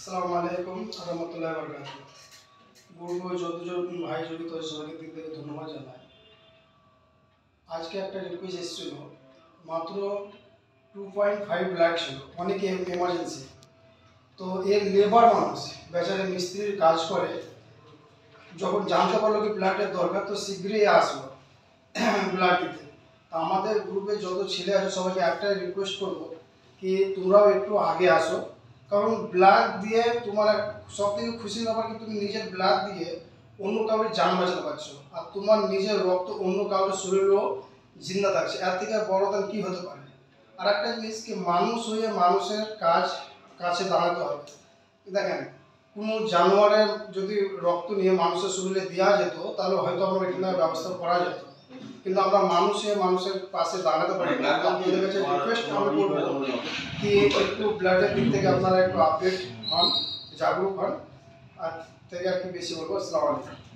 আসসালামু আলাইকুম রহমতুল্লাহি ওয়া বারাকাতুহু। গ্রুপে যতজন ভাই জড়িত হয়েছে সবাইকে দিক থেকে ধন্যবাদ জানাই। আজকে একটা রিকোয়েস্ট এসেছিল, মাত্র 2.5 লাখ ছিল, অনেকে এমার্জেন্সি। তো এর লেবার মানুষ বেচারে মিস্ত্রির কাজ করে, যখন জানতে পারলো কি ব্লাডের দরকার তো শীঘ্রই আসলো ব্লাড দিতে। তা আমাদের গ্রুপে যত ছেলে আছে সবাইকে একটাই রিকোয়েস্ট করবো কি তোমরাও একটু আগে আসো, কারণ ব্লাড দিয়ে তোমার সব থেকে খুশির ব্যাপার কি তুমি নিজের ব্লাড দিয়ে অন্য কাউকে জান বাঁচাতে পারছো, আর তোমার নিজের রক্ত অন্য কাউকে শরীরেও জিন্দা থাকছে। এর থেকে বড় দান কী হতে পারে। আর একটা জিনিস কি, মানুষ হয়ে মানুষের কাছে দাঁড়াতে হবে। দেখেন, কোনো জানোয়ারের যদি রক্ত নিয়ে মানুষের শরীরে দেওয়া যেত তাহলে হয়তো আমরা এখানে ব্যবস্থা করা যেত, কিন্তু আমরা মানুষের পাশে দাঁড়াতে পারি না। আপনাদের কাছে রিকোয়েস্ট আমি করবো কি একটু ব্লাডের দিক থেকে আপনারা একটু আপডেট হন, জাগরুক হন। আর থেকে আর কি বেশি বলবো। আসসালামু আলাইকুম।